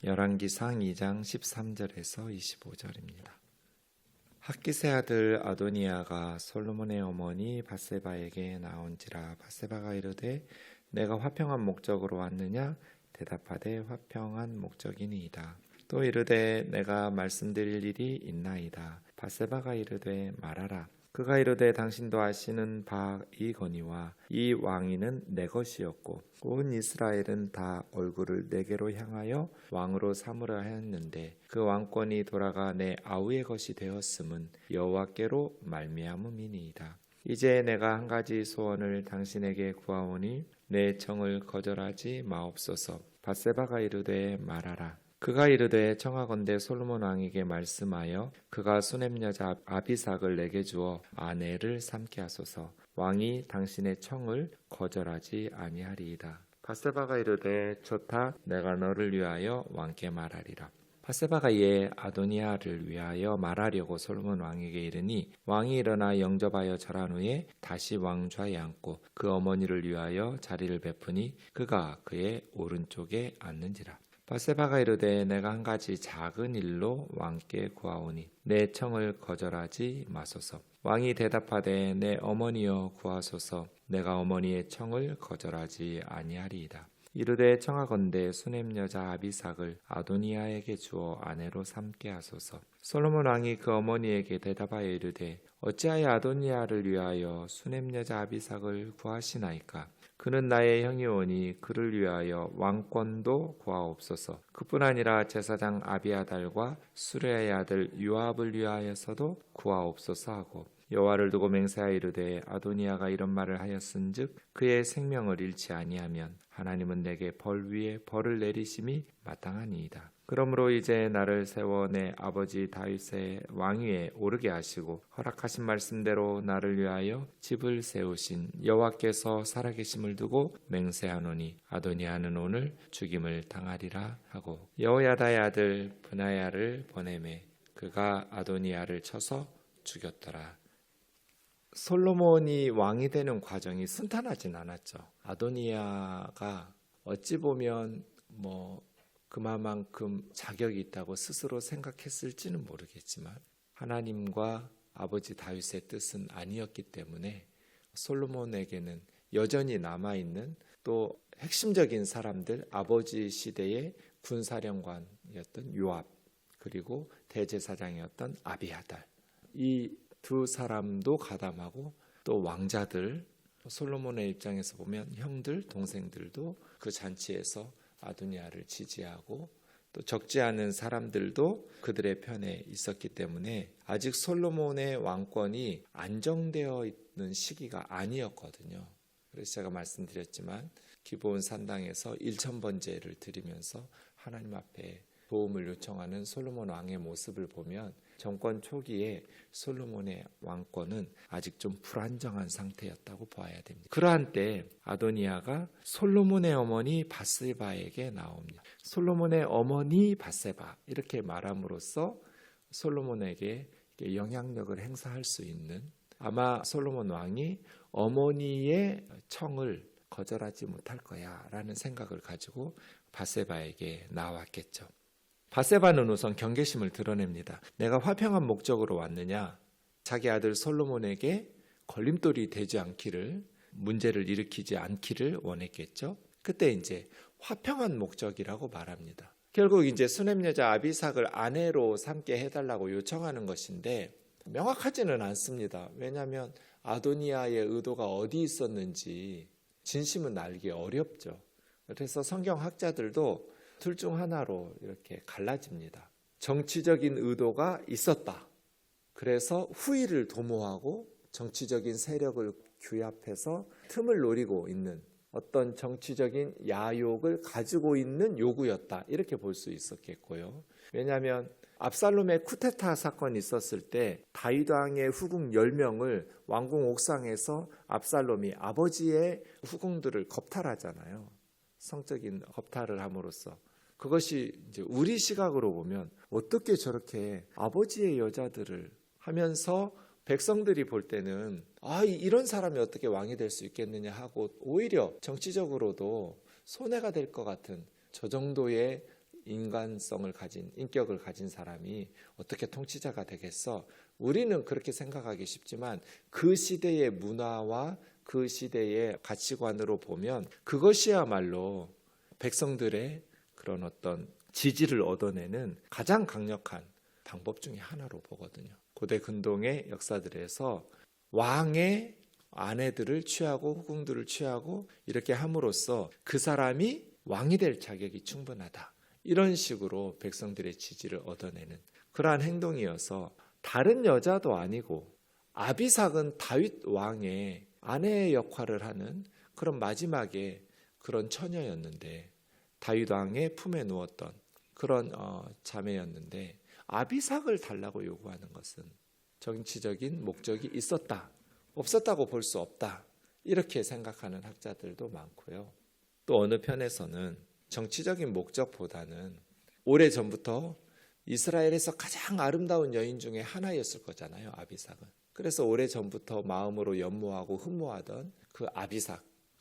열왕기상 2장 13절에서 25절입니다. 학기세 아들 아도니아가 솔로몬의 어머니 밧세바에게 나온지라. 밧세바가 이르되 내가 화평한 목적으로 왔느냐? 대답하되 화평한 목적이니이다. 또 이르되 내가 말씀드릴 일이 있나이다. 밧세바가 이르되 말하라. 그가 이르되 당신도 아시는 바 이거니와 이 왕위는 내 것이었고 온 이스라엘은 다 얼굴을 내게로 향하여 왕으로 삼으려 하였는데 그 왕권이 돌아가 내 아우의 것이 되었음은 여호와께로 말미암음이니이다. 이제 내가 한 가지 소원을 당신에게 구하오니 내 청을 거절하지 마옵소서. 밧세바가 이르되 말하라. 그가 이르되 청하건대 솔로몬 왕에게 말씀하여 그가 수넴 여자 아비삭을 내게 주어 아내를 삼게 하소서. 왕이 당신의 청을 거절하지 아니하리이다. 밧세바가 이르되 좋다. 내가 너를 위하여 왕께 말하리라. 밧세바가 이에 아도니아를 위하여 말하려고 솔로몬 왕에게 이르니 왕이 일어나 영접하여 절한 후에 다시 왕좌에 앉고 그 어머니를 위하여 자리를 베푸니 그가 그의 오른쪽에 앉는지라. 밧세바가 이르되 내가 한 가지 작은 일로 왕께 구하오니 내 청을 거절하지 마소서. 왕이 대답하되 내 어머니여 구하소서. 내가 어머니의 청을 거절하지 아니하리이다. 이르되 청하건대 수넴 여자 아비삭을 아도니아에게 주어 아내로 삼게 하소서. 솔로몬 왕이 그 어머니에게 대답하여 이르되 어찌하여 아도니아를 위하여 수넴 여자 아비삭을 구하시나이까? 그는 나의 형이오니 그를 위하여 왕권도 구하옵소서. 그뿐 아니라 제사장 아비아달과 수레의 아들 요압을 위하여서도 구하옵소서 하고 여호와를 두고 맹세하여 이르되 아도니아가 이런 말을 하였은즉 그의 생명을 잃지 아니하면 하나님은 내게 벌 위에 벌을 내리심이 마땅하니이다. 그러므로 이제 나를 세워 내 아버지 다윗의 왕위에 오르게 하시고 허락하신 말씀대로 나를 위하여 집을 세우신 여호와께서 살아계심을 두고 맹세하노니 아도니아는 오늘 죽임을 당하리라 하고 여호야다의 아들 브나야를 보내매 그가 아도니아를 쳐서 죽였더라. 솔로몬이 왕이 되는 과정이 순탄하진 않았죠. 아도니아가 어찌 보면 그만큼 자격이 있다고 스스로 생각했을지는 모르겠지만 하나님과 아버지 다윗의 뜻은 아니었기 때문에 솔로몬에게는 여전히 남아있는 또 핵심적인 사람들, 아버지 시대의 군사령관이었던 요압 그리고 대제사장이었던 아비아달, 이 두 사람도 가담하고 또 왕자들, 솔로몬의 입장에서 보면 형들, 동생들도 그 잔치에서 아도니아를 지지하고 또 적지 않은 사람들도 그들의 편에 있었기 때문에 아직 솔로몬의 왕권이 안정되어 있는 시기가 아니었거든요. 그래서 제가 말씀드렸지만 기브온 산당에서 1000번제를 드리면서 하나님 앞에 도움을 요청하는 솔로몬 왕의 모습을 보면 정권 초기에 솔로몬의 왕권은 아직 좀 불안정한 상태였다고 보아야 됩니다. 그러한 때 아도니아가 솔로몬의 어머니 밧세바에게 나옵니다. 솔로몬의 어머니 밧세바 이렇게 말함으로써 솔로몬에게 영향력을 행사할 수 있는, 아마 솔로몬 왕이 어머니의 청을 거절하지 못할 거야 라는 생각을 가지고 밧세바에게 나왔겠죠. 밧세바는 우선 경계심을 드러냅니다. 내가 화평한 목적으로 왔느냐, 자기 아들 솔로몬에게 걸림돌이 되지 않기를, 문제를 일으키지 않기를 원했겠죠. 그때 이제 화평한 목적이라고 말합니다. 결국 이제 수넴 여자 아비삭을 아내로 삼게 해달라고 요청하는 것인데 명확하지는 않습니다. 왜냐하면 아도니아의 의도가 어디 있었는지 진심은 알기 어렵죠. 그래서 성경학자들도 둘 중 하나로 이렇게 갈라집니다. 정치적인 의도가 있었다. 그래서 후위를 도모하고 정치적인 세력을 규합해서 틈을 노리고 있는 어떤 정치적인 야욕을 가지고 있는 요구였다. 이렇게 볼 수 있었겠고요. 왜냐하면 압살롬의 쿠데타 사건이 있었을 때 다윗 왕의 후궁 10명을 왕궁 옥상에서 압살롬이 아버지의 후궁들을 겁탈하잖아요. 성적인 겁탈을 함으로써. 그것이 이제 우리 시각으로 보면 어떻게 저렇게 아버지의 여자들을 하면서 백성들이 볼 때는 이런 사람이 어떻게 왕이 될 수 있겠느냐 하고 오히려 정치적으로도 손해가 될 것 같은 저 정도의 인간성을 가진 인격을 가진 사람이 어떻게 통치자가 되겠어? 우리는 그렇게 생각하기 쉽지만 그 시대의 문화와 그 시대의 가치관으로 보면 그것이야말로 백성들의 그런 어떤 지지를 얻어내는 가장 강력한 방법 중에 하나로 보거든요. 고대 근동의 역사들에서 왕의 아내들을 취하고 후궁들을 취하고 이렇게 함으로써 그 사람이 왕이 될 자격이 충분하다. 이런 식으로 백성들의 지지를 얻어내는 그러한 행동이어서 다른 여자도 아니고 아비삭은 다윗 왕의 아내의 역할을 하는 그런 마지막에 그런 처녀였는데 다윗 왕의 품에 누웠던 그런 자매였는데 아비삭을 달라고 요구하는 것은 정치적인 목적이 있었다. 없었다고 볼 수 없다. 이렇게 생각하는 학자들도 많고요. 또 어느 편에서는 정치적인 목적보다는 오래전부터 이스라엘에서 가장 아름다운 여인 중에 하나였을 거잖아요. 아비삭은. 그래서 오래전부터 마음으로 연모하고 흠모하던 그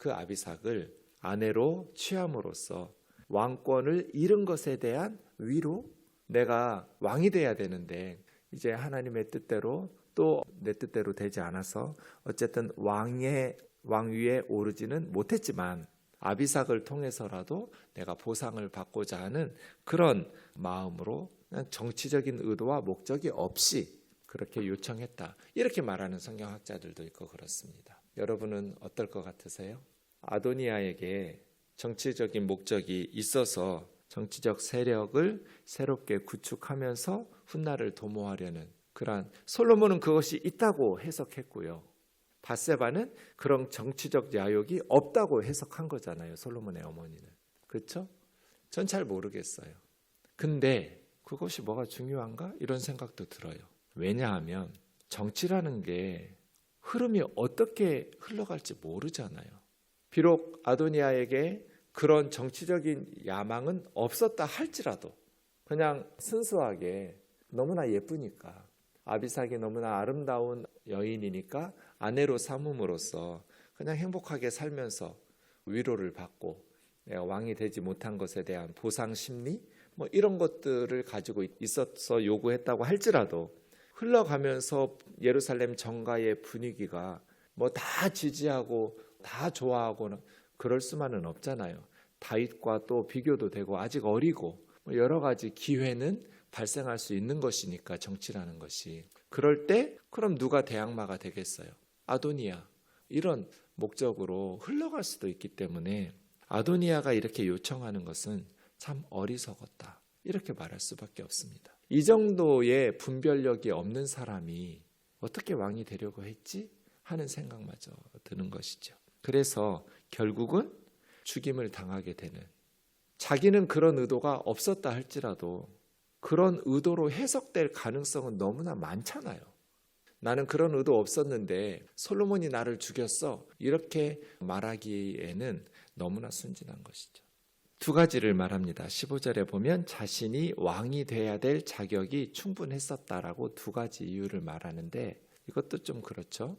아비삭을 아내로 취함으로써 왕권을 잃은 것에 대한 위로, 내가 왕이 돼야 되는데 이제 하나님의 뜻대로 또 내 뜻대로 되지 않아서 어쨌든 왕위에 오르지는 못했지만 아비삭을 통해서라도 내가 보상을 받고자 하는 그런 마음으로 정치적인 의도와 목적이 없이 그렇게 요청했다. 이렇게 말하는 성경학자들도 있고 그렇습니다. 여러분은 어떨 것 같으세요? 아도니아에게 정치적인 목적이 있어서 정치적 세력을 새롭게 구축하면서 훗날을 도모하려는 그러한, 솔로몬은 그것이 있다고 해석했고요. 밧세바는 그런 정치적 야욕이 없다고 해석한 거잖아요. 솔로몬의 어머니는. 그렇죠? 전 잘 모르겠어요. 근데 그것이 뭐가 중요한가? 이런 생각도 들어요. 왜냐하면 정치라는 게 흐름이 어떻게 흘러갈지 모르잖아요. 비록 아도니아에게 그런 정치적인 야망은 없었다 할지라도 그냥 순수하게 너무나 예쁘니까, 아비삭이 너무나 아름다운 여인이니까 아내로 삼음으로써 그냥 행복하게 살면서 위로를 받고 내가 왕이 되지 못한 것에 대한 보상 심리 뭐 이런 것들을 가지고 있어서 요구했다고 할지라도 흘러가면서 예루살렘 정가의 분위기가 뭐 다 지지하고 다 좋아하고는 그럴 수만은 없잖아요. 다윗과 또 비교도 되고 아직 어리고 여러 가지 기회는 발생할 수 있는 것이니까, 정치라는 것이. 그럴 때 그럼 누가 대항마가 되겠어요? 아도니아. 이런 목적으로 흘러갈 수도 있기 때문에 아도니아가 이렇게 요청하는 것은 참 어리석었다. 이렇게 말할 수밖에 없습니다. 이 정도의 분별력이 없는 사람이 어떻게 왕이 되려고 했지? 하는 생각마저 드는 것이죠. 그래서 결국은 죽임을 당하게 되는, 자기는 그런 의도가 없었다 할지라도 그런 의도로 해석될 가능성은 너무나 많잖아요. 나는 그런 의도 없었는데 솔로몬이 나를 죽였어. 이렇게 말하기에는 너무나 순진한 것이죠. 두 가지를 말합니다. 15절에 보면 자신이 왕이 돼야 될 자격이 충분했었다라고 두 가지 이유를 말하는데 이것도 좀 그렇죠.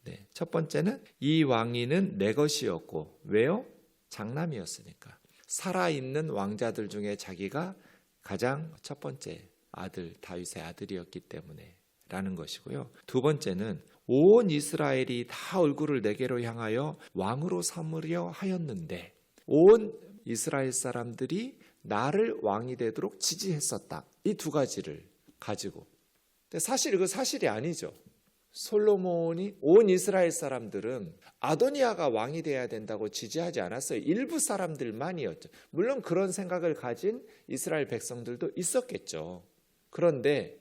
네, 첫 번째는 이 왕위는 내 것이었고, 왜요? 장남이었으니까. 살아있는 왕자들 중에 자기가 가장 첫 번째 아들, 다윗의 아들이었기 때문에 라는 것이고요. 두 번째는 온 이스라엘이 다 얼굴을 내게로 향하여 왕으로 삼으려 하였는데 온 이스라엘 사람들이 나를 왕이 되도록 지지했었다. 이 두 가지를 가지고. 근데 사실 이거 사실이 아니죠. 솔로몬이, 온 이스라엘 사람들은 아도니아가 왕이 돼야 된다고 지지하지 않았어요. 일부 사람들만이었죠. 물론 그런 생각을 가진 이스라엘 백성들도 있었겠죠. 그런데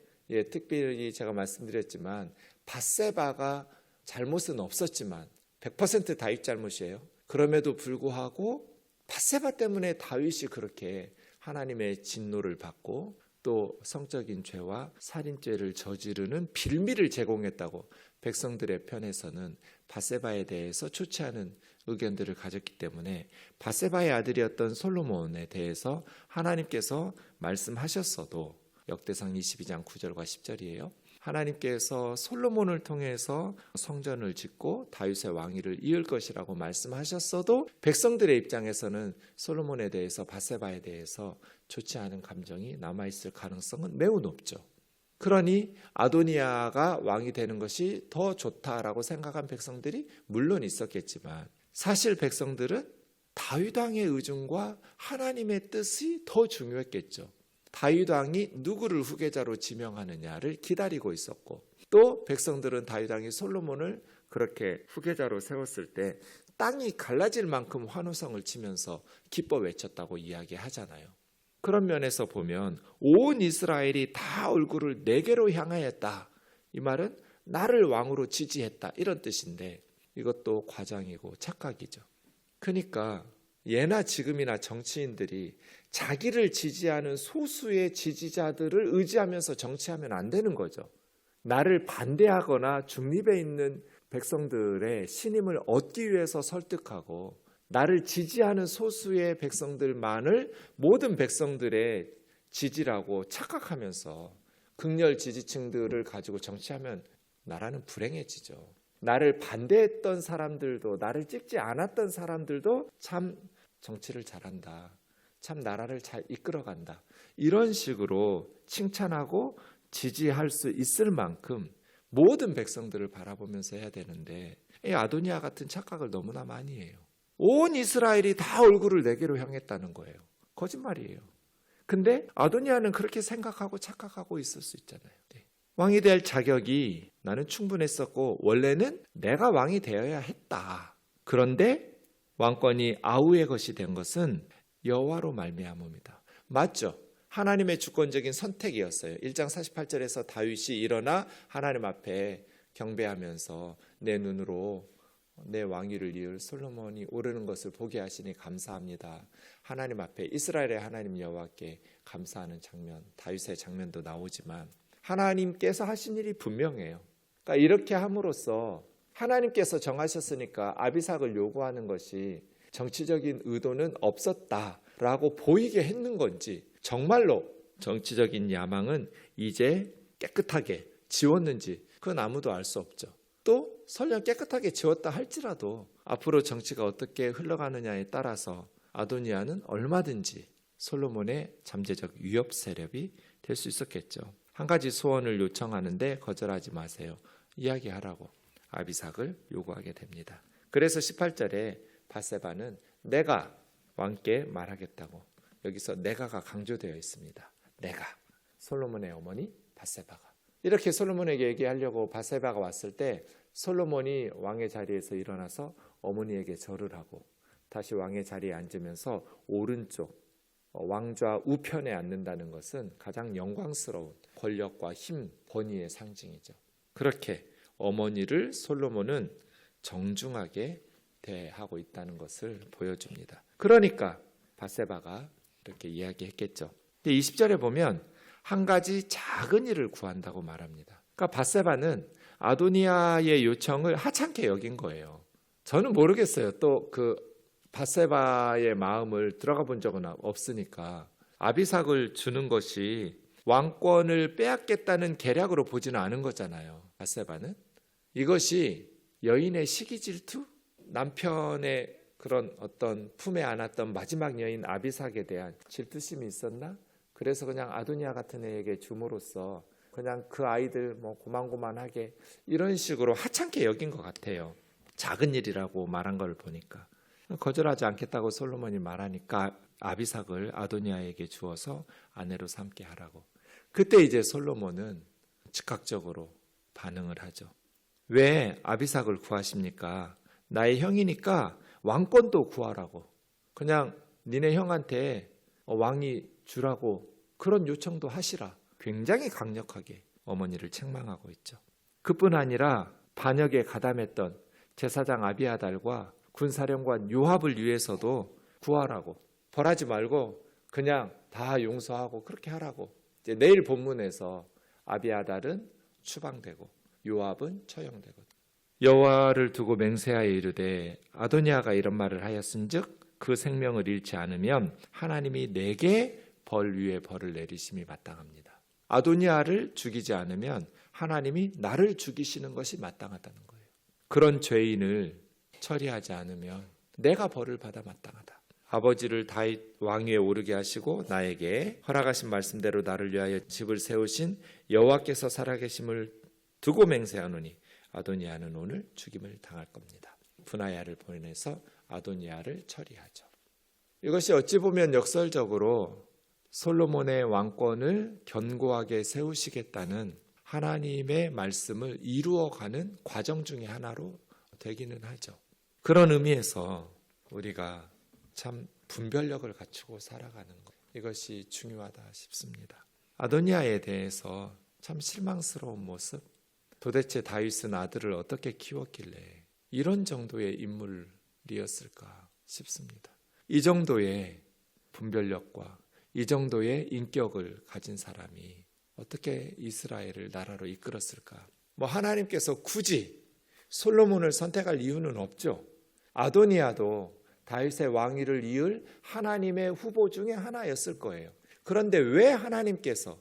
특별히 제가 말씀드렸지만 밧세바가 잘못은 없었지만 100% 다윗 잘못이에요. 그럼에도 불구하고 밧세바 때문에 다윗이 그렇게 하나님의 진노를 받고 또 성적인 죄와 살인죄를 저지르는 빌미를 제공했다고 백성들의 편에서는 밧세바에 대해서 좋지 않은 의견들을 가졌기 때문에 밧세바의 아들이었던 솔로몬에 대해서 하나님께서 말씀하셨어도, 역대상 22장 9절과 10절이에요. 하나님께서 솔로몬을 통해서 성전을 짓고 다윗의 왕위를 이을 것이라고 말씀하셨어도 백성들의 입장에서는 솔로몬에 대해서, 밧세바에 대해서 좋지 않은 감정이 남아있을 가능성은 매우 높죠. 그러니 아도니아가 왕이 되는 것이 더 좋다라고 생각한 백성들이 물론 있었겠지만, 사실 백성들은 다윗 왕의 의중과 하나님의 뜻이 더 중요했겠죠. 다윗 왕이 누구를 후계자로 지명하느냐를 기다리고 있었고, 또 백성들은 다윗 왕이 솔로몬을 그렇게 후계자로 세웠을 때 땅이 갈라질 만큼 환호성을 치면서 기뻐 외쳤다고 이야기하잖아요. 그런 면에서 보면 온 이스라엘이 다 얼굴을 내게로 향하였다, 이 말은 나를 왕으로 지지했다, 이런 뜻인데 이것도 과장이고 착각이죠. 그러니까 예나 지금이나 정치인들이 자기를 지지하는 소수의 지지자들을 의지하면서 정치하면 안 되는 거죠. 나를 반대하거나 중립에 있는 백성들의 신임을 얻기 위해서 설득하고, 나를 지지하는 소수의 백성들만을 모든 백성들의 지지라고 착각하면서 극렬 지지층들을 가지고 정치하면 나라는 불행해지죠. 나를 반대했던 사람들도, 나를 찍지 않았던 사람들도 참 정치를 잘한다, 참 나라를 잘 이끌어간다, 이런 식으로 칭찬하고 지지할 수 있을 만큼 모든 백성들을 바라보면서 해야 되는데, 이 아도니아 같은 착각을 너무나 많이 해요. 온 이스라엘이 다 얼굴을 내게로 향했다는 거예요. 거짓말이에요. 근데 아도니아는 그렇게 생각하고 착각하고 있을 수 있잖아요. 왕이 될 자격이 나는 충분했었고 원래는 내가 왕이 되어야 했다. 그런데 왕권이 아우의 것이 된 것은 여호와로 말미암음이다. 맞죠? 하나님의 주권적인 선택이었어요. 1장 48절에서 다윗이 일어나 하나님 앞에 경배하면서 내 눈으로 내 왕위를 이을 솔로몬이 오르는 것을 보게 하시니 감사합니다. 하나님 앞에 이스라엘의 하나님 여호와께 감사하는 장면, 다윗의 장면도 나오지만 하나님께서 하신 일이 분명해요. 그러니까 이렇게 함으로써 하나님께서 정하셨으니까 아비삭을 요구하는 것이 정치적인 의도는 없었다라고 보이게 했는 건지, 정말로 정치적인 야망은 이제 깨끗하게 지웠는지, 그건 아무도 알 수 없죠. 또 설령 깨끗하게 지웠다 할지라도 앞으로 정치가 어떻게 흘러가느냐에 따라서 아도니아는 얼마든지 솔로몬의 잠재적 위협 세력이 될 수 있었겠죠. 한 가지 소원을 요청하는데 거절하지 마세요. 이야기하라고 아비삭을 요구하게 됩니다. 그래서 18절에 밧세바는 내가 왕께 말하겠다고, 여기서 내가가 강조되어 있습니다. 내가, 솔로몬의 어머니 밧세바가 이렇게 솔로몬에게 얘기하려고 밧세바가 왔을 때 솔로몬이 왕의 자리에서 일어나서 어머니에게 절을 하고 다시 왕의 자리에 앉으면서 오른쪽 왕좌 우편에 앉는다는 것은 가장 영광스러운 권력과 힘, 권위의 상징이죠. 그렇게 어머니를 솔로몬은 정중하게 대하고 있다는 것을 보여줍니다. 그러니까 밧세바가 이렇게 이야기했겠죠. 근데 20절에 보면 한 가지 작은 일을 구한다고 말합니다. 그러니까 밧세바는 아도니아의 요청을 하찮게 여긴 거예요. 저는 모르겠어요. 또 그 밧세바의 마음을 들어가 본 적은 없으니까 아비삭을 주는 것이 왕권을 빼앗겠다는 계략으로 보지는 않은 거잖아요. 밧세바는 이것이 여인의 시기 질투, 남편의 그런 어떤 품에 안았던 마지막 여인 아비삭에 대한 질투심이 있었나? 그래서 그냥 아도니아 같은 애에게 줌으로써 그냥 그 아이들 뭐 고만고만하게 이런 식으로 하찮게 여긴 것 같아요. 작은 일이라고 말한 걸 보니까. 거절하지 않겠다고 솔로몬이 말하니까 아비삭을 아도니아에게 주어서 아내로 삼게 하라고. 그때 이제 솔로몬은 즉각적으로 반응을 하죠. 왜 아비삭을 구하십니까? 나의 형이니까 왕권도 구하라고. 그냥 니네 형한테 왕이 주라고 그런 요청도 하시라. 굉장히 강력하게 어머니를 책망하고 있죠. 그뿐 아니라 반역에 가담했던 제사장 아비아달과 군사령관 요압을 위해서도 구하라고. 벌하지 말고 그냥 다 용서하고 그렇게 하라고. 이제 내일 본문에서 아비아달은 추방되고 요압은 처형되고, 여호와를 두고 맹세하여 이르되 아도니아가 이런 말을 하였은즉 그 생명을 잃지 않으면 하나님이 내게 벌 위에 벌을 내리심이 마땅합니다. 아도니아를 죽이지 않으면 하나님이 나를 죽이시는 것이 마땅하다는 거예요. 그런 죄인을 처리하지 않으면 내가 벌을 받아 마땅하다. 아버지를 다윗 왕위에 오르게 하시고 나에게 허락하신 말씀대로 나를 위하여 집을 세우신 여호와께서 살아계심을 두고 맹세하노니 아도니아는 오늘 죽임을 당할 겁니다. 분하야를 보내서 아도니아를 처리하죠. 이것이 어찌 보면 역설적으로 솔로몬의 왕권을 견고하게 세우시겠다는 하나님의 말씀을 이루어가는 과정 중에 하나로 되기는 하죠. 그런 의미에서 우리가 참 분별력을 갖추고 살아가는 것, 이것이 중요하다 싶습니다. 아도니아에 대해서 참 실망스러운 모습, 도대체 다윗은 아들을 어떻게 키웠길래 이런 정도의 인물이었을까 싶습니다. 이 정도의 분별력과 이 정도의 인격을 가진 사람이 어떻게 이스라엘을 나라로 이끌었을까? 하나님께서 굳이 솔로몬을 선택할 이유는 없죠. 아도니아도 다윗의 왕위를 이을 하나님의 후보 중에 하나였을 거예요. 그런데 왜 하나님께서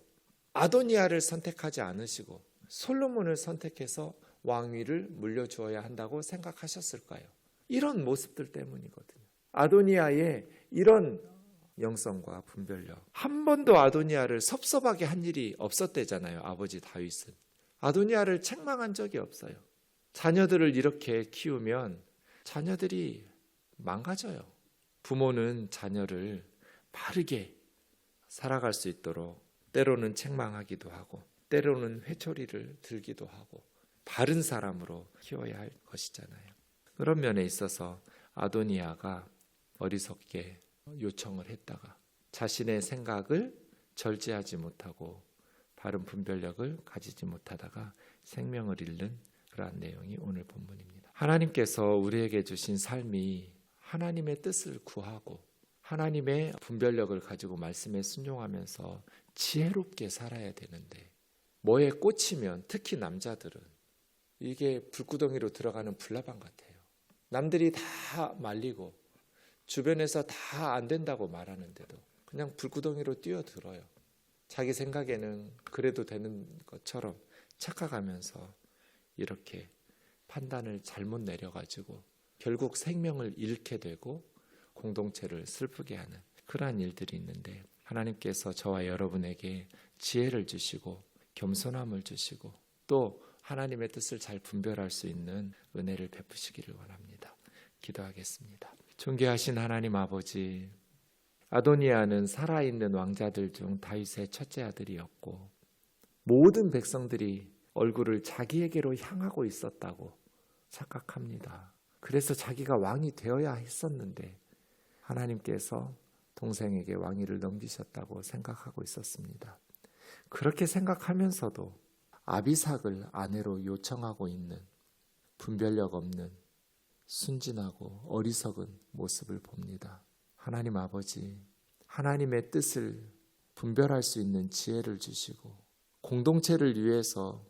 아도니아를 선택하지 않으시고 솔로몬을 선택해서 왕위를 물려주어야 한다고 생각하셨을까요? 이런 모습들 때문이거든요. 아도니아의 이런 영성과 분별력, 한 번도 아도니아를 섭섭하게 한 일이 없었대잖아요. 아버지 다윗은 아도니아를 책망한 적이 없어요. 자녀들을 이렇게 키우면 자녀들이 망가져요. 부모는 자녀를 바르게 살아갈 수 있도록 때로는 책망하기도 하고 때로는 회초리를 들기도 하고 바른 사람으로 키워야 할 것이잖아요. 그런 면에 있어서 아도니아가 어리석게 요청을 했다가 자신의 생각을 절제하지 못하고 바른 분별력을 가지지 못하다가 생명을 잃는 그러한 내용이 오늘 본문입니다. 하나님께서 우리에게 주신 삶이 하나님의 뜻을 구하고 하나님의 분별력을 가지고 말씀에 순종하면서 지혜롭게 살아야 되는데 뭐에 꽂히면 특히 남자들은 이게 불구덩이로 들어가는 불나방 같아요. 남들이 다 말리고 주변에서 다 안 된다고 말하는데도 그냥 불구덩이로 뛰어들어요. 자기 생각에는 그래도 되는 것처럼 착각하면서 이렇게 판단을 잘못 내려가지고 결국 생명을 잃게 되고 공동체를 슬프게 하는 그러한 일들이 있는데 하나님께서 저와 여러분에게 지혜를 주시고 겸손함을 주시고 또 하나님의 뜻을 잘 분별할 수 있는 은혜를 베푸시기를 원합니다. 기도하겠습니다. 존귀하신 하나님 아버지, 아도니아는 살아있는 왕자들 중 다윗의 첫째 아들이었고 모든 백성들이 얼굴을 자기에게로 향하고 있었다고 착각합니다. 그래서 자기가 왕이 되어야 했었는데 하나님께서 동생에게 왕위를 넘기셨다고 생각하고 있었습니다. 그렇게 생각하면서도 아비삭을 아내로 요청하고 있는 분별력 없는 순진하고 어리석은 모습을 봅니다. 하나님 아버지, 하나님의 뜻을 분별할 수 있는 지혜를 주시고 공동체를 위해서,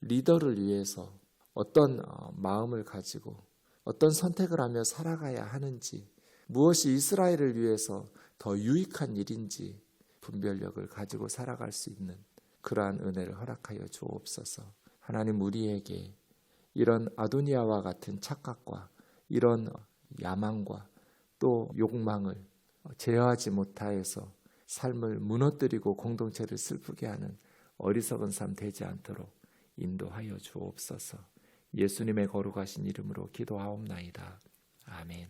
리더를 위해서 어떤 마음을 가지고 어떤 선택을 하며 살아가야 하는지, 무엇이 이스라엘을 위해서 더 유익한 일인지 분별력을 가지고 살아갈 수 있는 그러한 은혜를 허락하여 주옵소서. 하나님, 우리에게 이런 아도니아와 같은 착각과 이런 야망과 또 욕망을 제어하지 못하여서 삶을 무너뜨리고 공동체를 슬프게 하는 어리석은 삶 되지 않도록 인도하여 주옵소서. 예수님의 거룩하신 이름으로 기도하옵나이다. 아멘.